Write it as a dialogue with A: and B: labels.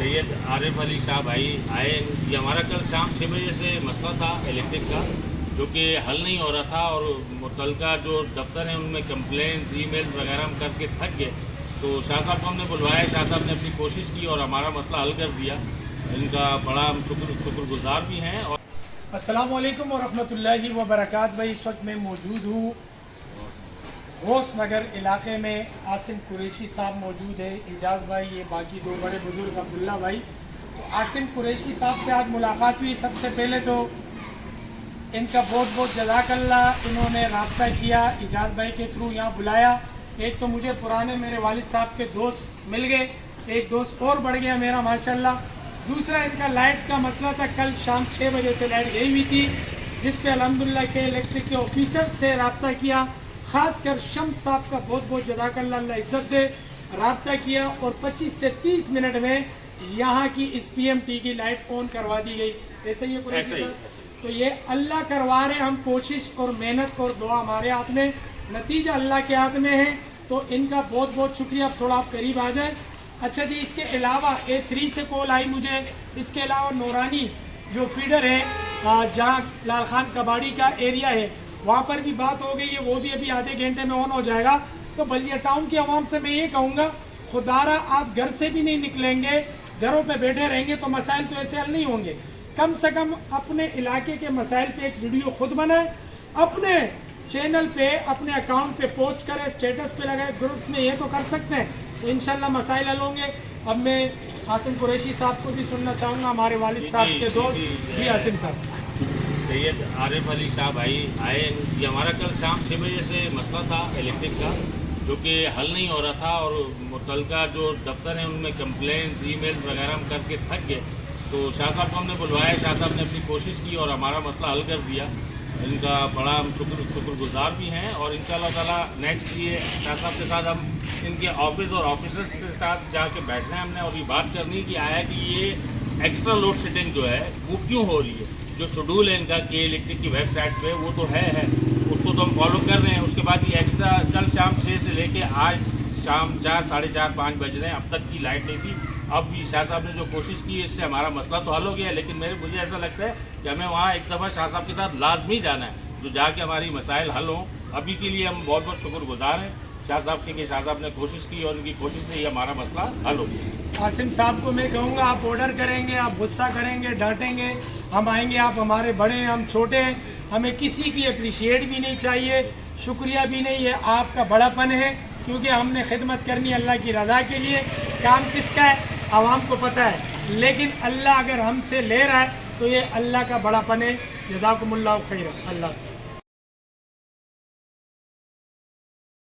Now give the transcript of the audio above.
A: सैयद आरिफ अली शाह भाई आए। ये हमारा कल शाम 6 बजे से मसला था इलेक्ट्रिक का, जो कि हल नहीं हो रहा था और मुतलका जो दफ्तर हैं उनमें कंप्लेंट्स ईमेल्स वगैरह हम करके थक गए। तो शाह साहब को हमने बुलवाया, शाह साहब ने अपनी कोशिश की और हमारा मसला हल कर दिया। इनका बड़ा हम शुक्रगुजार भी हैं। और
B: अस्सलाम वालेकुम वरहमतुल्लाहि वबरकातुहू। भाई इस वक्त मैं मौजूद हूँ घोष नगर इलाके में। आसिम कुरैशी साहब मौजूद है, एजाज भाई, ये बाकी दो बड़े बुजुर्ग अब्दुल्ला भाई। तो आसिम कुरैशी साहब से आज मुलाकात हुई। सबसे पहले तो इनका बहुत बहुत जज़ाकल्लाह, इन्होंने राब्ता किया, एजाज भाई के थ्रू यहाँ बुलाया। एक तो मुझे पुराने मेरे वालिद साहब के दोस्त मिल गए, एक दोस्त और बढ़ गया मेरा माशाल्लाह। दूसरा इनका लाइट का मसला था, कल शाम 6 बजे से लाइट गई हुई थी, जिस पे अल्हम्दुलिल्लाह के इलेक्ट्रिक के ऑफिसर से रब्ता किया। ख़ासकर शम्स साहब का बहुत बहुत जज़ाकल्लाह, अल्लाह इज़्ज़त दे, रब्ता किया और 25 से 30 मिनट में यहाँ की इस PMT की लाइट ऑन करवा दी गई। ऐसे ही कुरैशी साहब, तो ये अल्लाह करवा रहे, हम कोशिश और मेहनत और दुआ हमारे हाथ में, नतीजा अल्लाह के हाथ में है। तो इनका बहुत बहुत शुक्रिया। अब थोड़ा आप करीब आ जाए। अच्छा जी, इसके अलावा A3 से कॉल आई मुझे, इसके अलावा नूरानी जो फीडर है, जहाँ लाल खान कबाड़ी का एरिया है, वहाँ पर भी बात हो गई है, वो भी अभी आधे घंटे में ऑन हो जाएगा। तो बल्दिया टाउन की आवाम से मैं ये कहूँगा, खुदारा आप घर से भी नहीं निकलेंगे, घरों पे बैठे रहेंगे तो मसाइल तो ऐसे हल नहीं होंगे। कम से कम अपने इलाके के मसाइल पे एक वीडियो खुद बनाए, अपने चैनल पे, अपने अकाउंट पे पोस्ट करें, स्टेटस पे लगाए, ग्रुप में ये तो कर सकते हैं, तो इंशाल्लाह मसाइल हल होंगे। अब मैं आसिम कुरैशी साहब को भी सुनना चाहूँगा, हमारे वालिद साहब के दोस्त। जी आसिम साहब।
A: सैयद आरिफ अली शाह भाई आए। ये हमारा कल शाम 6 बजे से मसला था इलेक्ट्रिक का, जो कि हल नहीं हो रहा था और मुतलका जो दफ्तर हैं उनमें कंप्लेंट्स ईमेल्स वगैरह हम करके थक गए। तो शाह साहब को हमने बुलवाया, शाह साहब ने अपनी कोशिश की और हमारा मसला हल कर दिया। इनका बड़ा हम शुक्रगुजार भी हैं। और इंशाअल्लाह ताला नेक्स्ट ये शाह साहब के साथ हम इनके ऑफिस और ऑफिसर्स के साथ जाके बैठना है हमने, और ये बात करनी कि आया कि ये एक्स्ट्रा लोड शेडिंग जो है वो क्यों हो रही है। जो शेड्यूल है इनका के इलेक्ट्रिक की वेबसाइट पे, वो तो है उसको तो हम फॉलो कर रहे हैं। उसके बाद ये एक्स्ट्रा कल शाम 6 से लेके आज शाम 4, साढ़े 4, 5 बज रहे हैं, अब तक की लाइट नहीं थी। अब भी शाह साहब ने जो कोशिश की है, इससे हमारा मसला तो हल हो गया है, लेकिन मुझे ऐसा लगता है कि हमें वहाँ एक दफ़ा शाह साहब के साथ लाजमी जाना है, जो जाके हमारी मसाइल हल हों। अभी के लिए हम बहुत बहुत शुक्रगुजार हैं शाह साहब के, कि शाह साहब ने कोशिश की और उनकी कोशिश से ही हमारा मसला हल हो गया।
B: आसिम साहब को मैं कहूँगा, आप ऑर्डर करेंगे, आप गुस्सा करेंगे, डांटेंगे, हम आएंगे, आप हमारे बड़े हैं, हम छोटे हैं, हमें किसी की अप्रिशिएट भी नहीं चाहिए, शुक्रिया भी नहीं है, आपका बड़ापन है, क्योंकि हमने खिदमत करनी अल्लाह की रज़ा के लिए। काम किसका है आवाम को पता है, लेकिन अल्लाह अगर हमसे ले रहा है तो ये अल्लाह का बड़ापन है। जज़ाकुमुल्लाहु खैरन। अल्लाह।